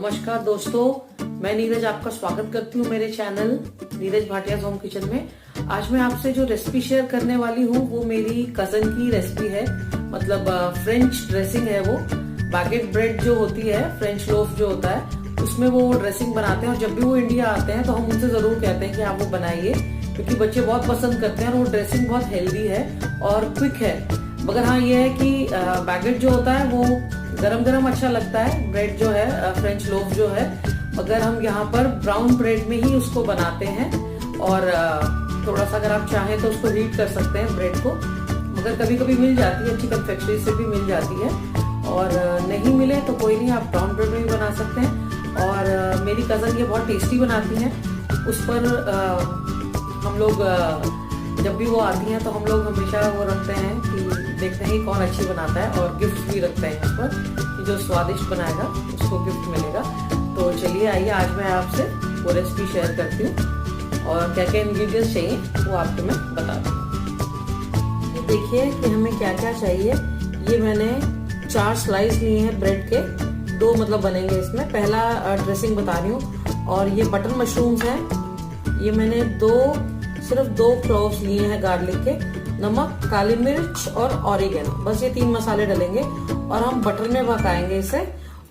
नमस्कार दोस्तों, मैं नीरज आपका स्वागत करती हूँ मेरे channel Neeraj Bhatia home kitchen में। आज मैं आपसे जो रेसिपी शेयर करने वाली हूँ वो मेरी कजन की रेसिपी है। मतलब फ्रेंच ड्रेसिंग है। वो बैगेट ब्रेड जो होती है, फ्रेंच लोफ जो होता है, उसमें वो ड्रेसिंग बनाते हैं। और जब भी वो इंडिया आते हैं तो हम उनसे जरूर कहते हैं कि आप वो बनाइए, क्योंकि बच्चे बहुत पसंद करते हैं और वो ड्रेसिंग बहुत हेल्दी है और क्विक है। मगर हाँ, ये है कि बैगेट जो होता है वो गरम गरम अच्छा लगता है, ब्रेड जो है, फ्रेंच लोफ जो है। मगर हम यहाँ पर ब्राउन ब्रेड में ही उसको बनाते हैं। और थोड़ा सा अगर आप चाहें तो उसको हीट कर सकते हैं ब्रेड को। मगर कभी कभी मिल जाती है, अच्छी कन्फेक्शनरी से भी मिल जाती है। और नहीं मिले तो कोई नहीं, आप ब्राउन ब्रेड में भी बना सकते हैं। और मेरी कजन ये बहुत टेस्टी बनाती हैं। उस पर हम लोग जब भी वो आती हैं तो हम लोग हमेशा वो रखते हैं कि देखते हैं कौन अच्छी बनाता है, और गिफ्ट भी रखते हैं उस पर कि जो स्वादिष्ट बनाएगा उसको गिफ्ट मिलेगा। तो चलिए आइए, आज मैं आपसे वो रेसिपी शेयर करती हूँ और क्या क्या इंग्रेडिएंट्स चाहिए वो आपको मैं बता दूँ। ये देखिए कि हमें क्या क्या चाहिए। ये मैंने 4 स्लाइस लिए हैं ब्रेड के, 2 मतलब बनेंगे इसमें। पहला ड्रेसिंग बता रही हूँ। और ये बटन मशरूम्स हैं। ये मैंने सिर्फ 2 क्लोव्स लिए हैं गार्लिक के, नमक, काली मिर्च और ऑरिगेनो। बस ये 3 मसाले डलेंगे और हम बटर में पकाएंगे इसे।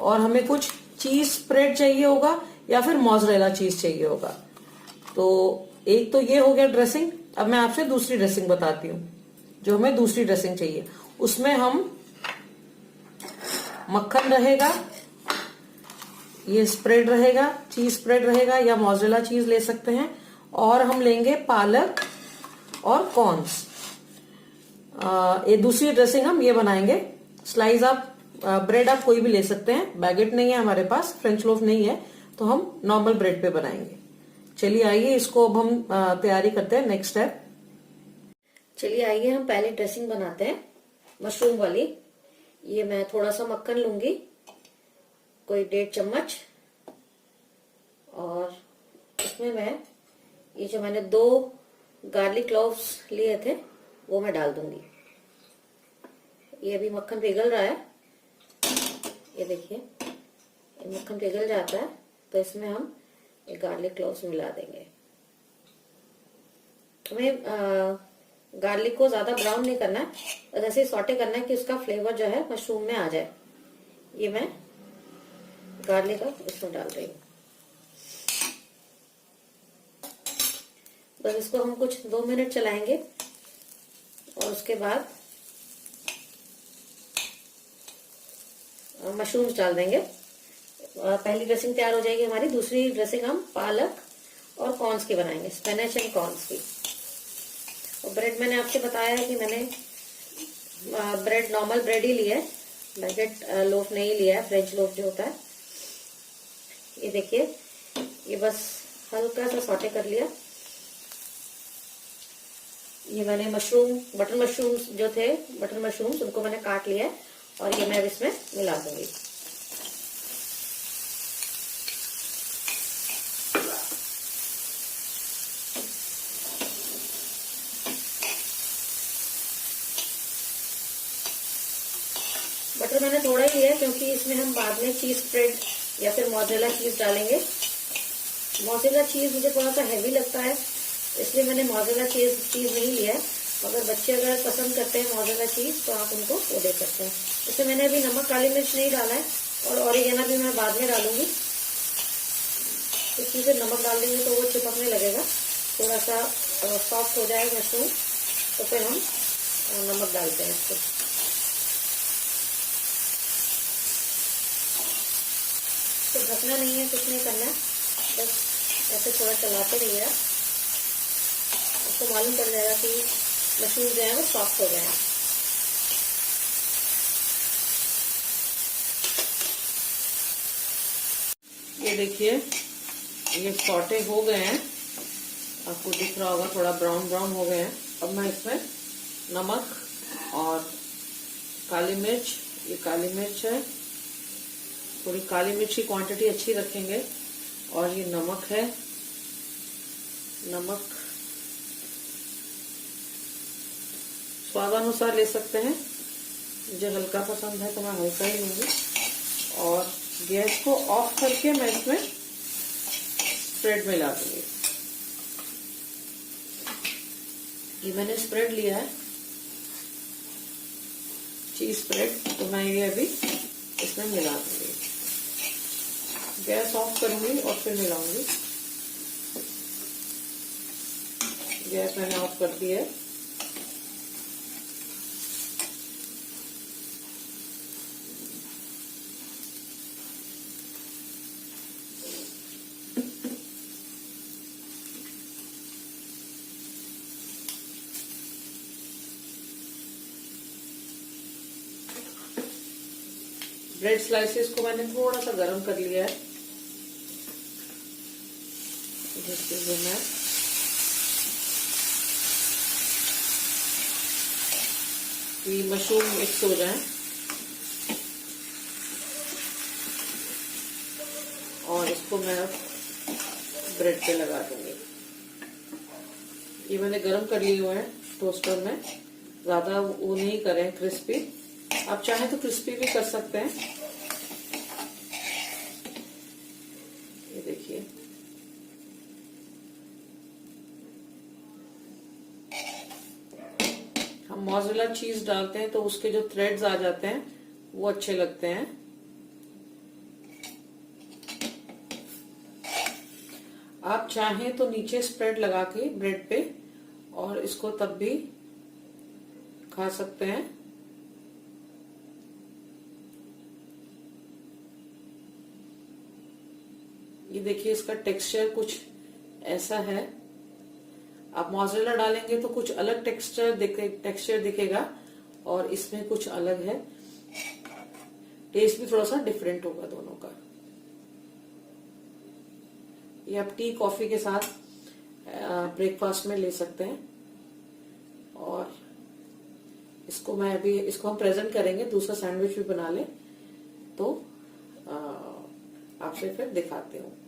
और हमें कुछ चीज स्प्रेड चाहिए होगा या फिर मोज़रेला चीज चाहिए होगा। तो एक तो ये हो गया ड्रेसिंग। अब मैं आपसे दूसरी ड्रेसिंग बताती हूँ। जो हमें दूसरी ड्रेसिंग चाहिए उसमें हम मक्खन रहेगा, ये स्प्रेड रहेगा, चीज स्प्रेड रहेगा या मोज़रेला चीज ले सकते हैं। और हम लेंगे पालक और कॉर्न्स। ये दूसरी ड्रेसिंग हम ये बनाएंगे। स्लाइस आप ब्रेड आप कोई भी ले सकते हैं। बैगेट नहीं है हमारे पास, फ्रेंच लोफ नहीं है, तो हम नॉर्मल ब्रेड पे बनाएंगे। चलिए आइए, इसको अब हम तैयारी करते हैं, नेक्स्ट स्टेप। चलिए आइए, हम पहले ड्रेसिंग बनाते हैं मशरूम वाली। ये मैं थोड़ा सा मक्खन लूंगी, कोई 1.5 चम्मच। और इसमें मैं ये जो मैंने 2 गार्लिक क्लोव्स लिए थे वो मैं डाल दूंगी। ये अभी मक्खन पिघल रहा है, ये देखिए, ये मक्खन पिघल जाता है तो इसमें हम ये गार्लिक क्लोव्स मिला देंगे। हमें गार्लिक को ज्यादा ब्राउन नहीं करना है, बस ऐसे सॉटे करना है कि उसका फ्लेवर जो है मशरूम में आ जाए। ये मैं गार्लिक अब इसमें डाल रही हूँ। बस इसको हम कुछ 2 मिनट चलाएंगे और उसके बाद मशरूम्स डाल देंगे। पहली ड्रेसिंग तैयार हो जाएगी हमारी। दूसरी ड्रेसिंग हम पालक और कॉर्न्स की बनाएंगे, स्पिनच एंड कॉर्न्स की। और ब्रेड मैंने आपसे बताया है कि मैंने ब्रेड नॉर्मल ब्रेड ही लिया है, बैगेट लोफ नहीं लिया है, फ्रेंच लोफ जो होता है। ये देखिए, ये बस हल्का सा सॉटे कर लिया। ये मैंने बटर मशरूम्स जो थे, बटर मशरूम्स, उनको मैंने काट लिया है और ये मैं अब इसमें मिला दूंगी। बटर मैंने थोड़ा ही लिया है क्योंकि इसमें हम बाद में चीज स्प्रेड या फिर मोज़रेला चीज डालेंगे। मोज़रेला चीज मुझे थोड़ा सा हैवी लगता है, इसलिए मैंने मोज़रेला चीज नहीं लिया है। मगर बच्चे अगर पसंद करते हैं मोज़रेला चीज तो आप उनको वो दे सकते हैं। इसमें मैंने अभी नमक, काली मिर्च नहीं डाला है और ऑरिगेनो भी मैं बाद में डालूंगी। इस चीज में नमक डाल देंगे तो वो चिपकने लगेगा, थोड़ा सा सॉफ्ट हो जाएगा मशरूम, तो फिर हम नमक डालते हैं इसको। तो ढकना नहीं है, कुछ नहीं करना है, बस ऐसे थोड़ा चलाते रहिए। आपको मालूम पड़ जाएगा कि मशरूम जो है वो सॉफ्ट हो गए हैं। ये देखिए, ये सॉटे हो गए हैं, आपको दिख रहा होगा, थोड़ा ब्राउन ब्राउन हो गए हैं। अब मैं इसमें नमक और काली मिर्च, ये काली मिर्च है, थोड़ी काली मिर्च की क्वांटिटी अच्छी रखेंगे। और ये नमक है, नमक स्वादानुसार ले सकते हैं, मुझे हल्का पसंद है तो मैं हल्का ही लूंगी। और गैस को ऑफ करके मैं इसमें स्प्रेड मिला दूंगी। ये मैंने स्प्रेड लिया है, चीज स्प्रेड, तो मैं ये अभी इसमें मिला दूंगी। गैस ऑफ करूंगी और फिर मिलाऊंगी। गैस मैंने ऑफ कर दी है। ब्रेड स्लाइसेस को मैंने थोड़ा सा गर्म कर लिया है, जिससे जो मैं ये मशरूम मिक्स हो जाए और इसको मैं अब ब्रेड पे लगा दूंगी। ये मैंने गरम कर लिए हुए हैं टोस्टर में, ज्यादा वो नहीं करें क्रिस्पी, आप चाहें तो क्रिस्पी भी कर सकते हैं। ये देखिए, हम मोज़रेला चीज डालते हैं तो उसके जो थ्रेड्स आ जाते हैं वो अच्छे लगते हैं। आप चाहें तो नीचे स्प्रेड लगा के ब्रेड पे और इसको तब भी खा सकते हैं। ये देखिए, इसका टेक्सचर कुछ ऐसा है। आप मोज़रेला डालेंगे तो कुछ अलग टेक्सचर दिखेगा और इसमें कुछ अलग है। टेस्ट भी थोड़ा सा डिफरेंट होगा दोनों का। ये आप टी कॉफी के साथ ब्रेकफास्ट में ले सकते हैं। और इसको हम प्रेजेंट करेंगे, दूसरा सैंडविच भी बना ले तो आपसे फिर दिखाती हूँ।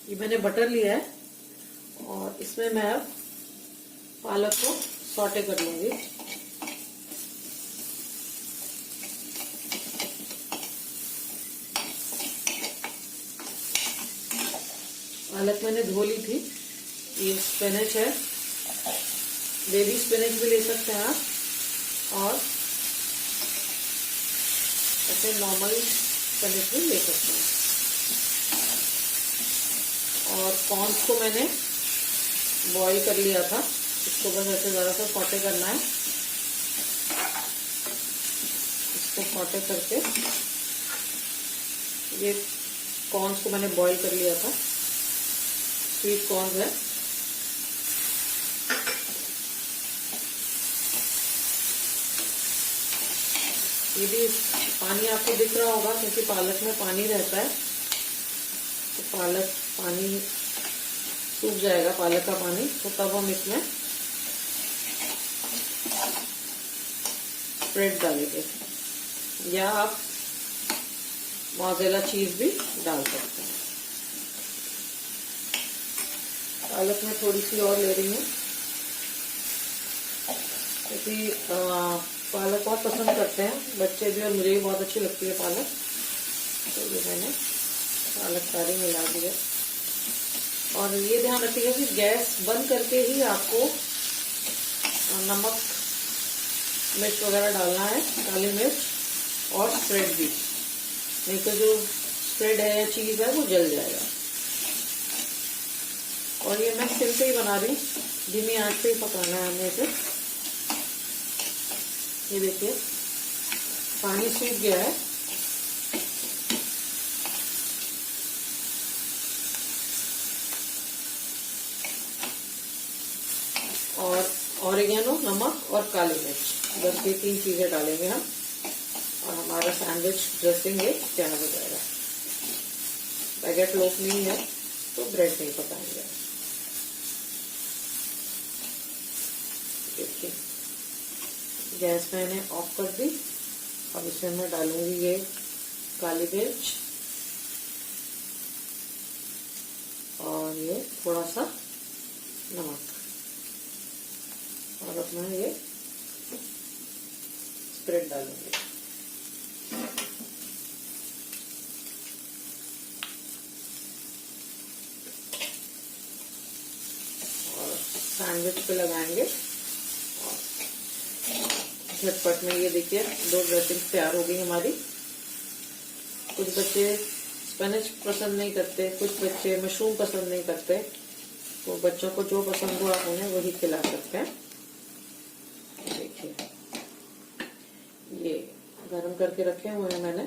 ये मैंने बटर लिया है और इसमें मैं अब पालक को सॉटे कर लूंगी। पालक मैंने धो ली थी। ये स्पिनच है, बेबी स्पिनच भी ले सकते हैं आप और ऐसे नॉर्मल स्पिनच भी ले सकते हैं। और कॉर्न्स को मैंने बॉईल कर लिया था, इसको बस ऐसे जरा सा सॉटे करना है। इसको सॉटे करके ये कॉर्न्स को मैंने बॉईल कर लिया था, स्वीट कॉर्न्स है। ये भी पानी आपको दिख रहा होगा क्योंकि पालक में पानी रहता है, तो पानी सूख जाएगा, पालक का पानी, तो तब हम इसमें स्प्रेड डालेंगे या आप मोज़रेला चीज भी डाल सकते हैं। पालक में थोड़ी सी और ले रही हूँ क्योंकि पालक बहुत पसंद करते हैं बच्चे भी, और मुझे भी बहुत अच्छी लगती है पालक, तो ये मैंने पालक सारी मिला दी है। और ये ध्यान रखिएगा कि गैस बंद करके ही आपको नमक मिर्च वगैरह डालना है, काली मिर्च और स्प्रेड भी, नहीं तो जो स्प्रेड है या चीज है वो जल जाएगा। और ये मैं सिम पे ही बना रही हूँ, धीमी आंच पे ही पकाना है हमें इसे। ये देखिए पानी सूख गया है। और ऑरिगेनो, नमक और काली मिर्च, बस ये 3 चीजें डालेंगे हम और हमारा सैंडविच ड्रेसिंग ये तैयार हो जाएगा। बैगेट लोफ नहीं है तो ब्रेड नहीं पकाएंगे। देखिए गैस मैंने ऑफ कर दी। अब इसमें मैं डालूंगी ये काली मिर्च और ये थोड़ा सा नमक, और अब मैं ये स्प्रेड डालूंगी। सैंडविच पे लगाएंगे। झटपट में ये देखिए 2 ड्रेसिंग तैयार हो गई हमारी। कुछ बच्चे स्पिनच पसंद नहीं करते, कुछ बच्चे मशरूम पसंद नहीं करते, तो बच्चों को जो पसंद हो आप उन्हें वही खिला सकते हैं। देखिए ये गरम करके रखे हुए हैं मैंने।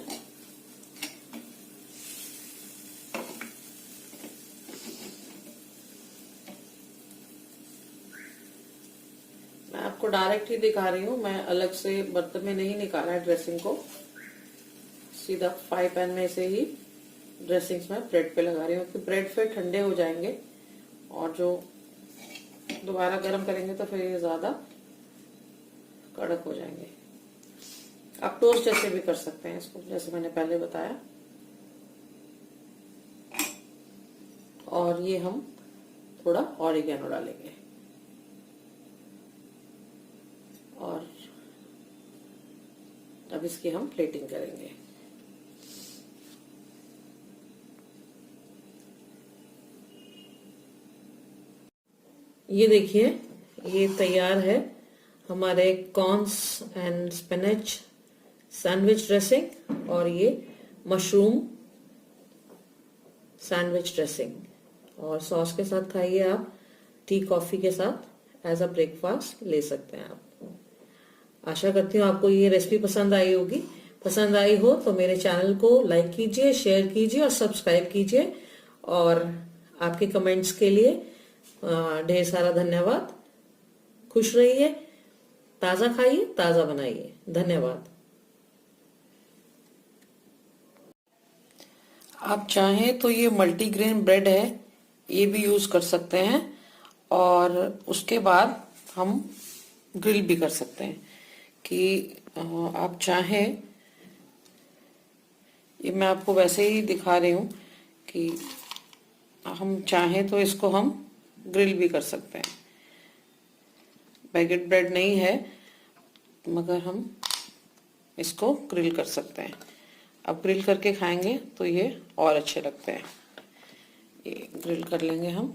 मैं आपको डायरेक्ट ही दिखा रही हूँ, मैं अलग से बर्तन में नहीं निकाला है ड्रेसिंग को, सीधा फ्राई पैन में से ही ड्रेसिंग्स में ब्रेड पे लगा रही हूँ, क्योंकि ब्रेड फिर ठंडे हो जाएंगे और जो दोबारा गर्म करेंगे तो फिर ये ज्यादा कड़क हो जाएंगे। आप टोस्ट जैसे भी कर सकते हैं इसको, जैसे मैंने पहले बताया। और ये हम थोड़ा ऑरिगेनो डालेंगे और अब इसकी हम प्लेटिंग करेंगे। ये देखिए ये तैयार है हमारे corns and spinach sandwich dressing और ये मशरूम सैंडविच ड्रेसिंग। और सॉस के साथ खाइए आप, टी कॉफी के साथ एज अ ब्रेकफास्ट ले सकते हैं आप। आशा करती हूँ आपको ये रेसिपी पसंद आई होगी। पसंद आई हो तो मेरे चैनल को लाइक कीजिए, शेयर कीजिए और सब्सक्राइब कीजिए। और आपके कमेंट्स के लिए ढेर सारा धन्यवाद। खुश रहिए, ताजा खाइए, ताजा बनाइए। धन्यवाद। आप चाहें तो ये मल्टीग्रेन ब्रेड है, ये भी यूज कर सकते हैं और उसके बाद हम ग्रिल भी कर सकते हैं। कि आप चाहें, ये मैं आपको वैसे ही दिखा रही हूं कि हम चाहें तो इसको हम ग्रिल भी कर सकते हैं। बैगेट ब्रेड नहीं है मगर हम इसको ग्रिल कर सकते हैं। अब ग्रिल करके खाएंगे तो ये और अच्छे लगते हैं। ये ग्रिल कर लेंगे हम।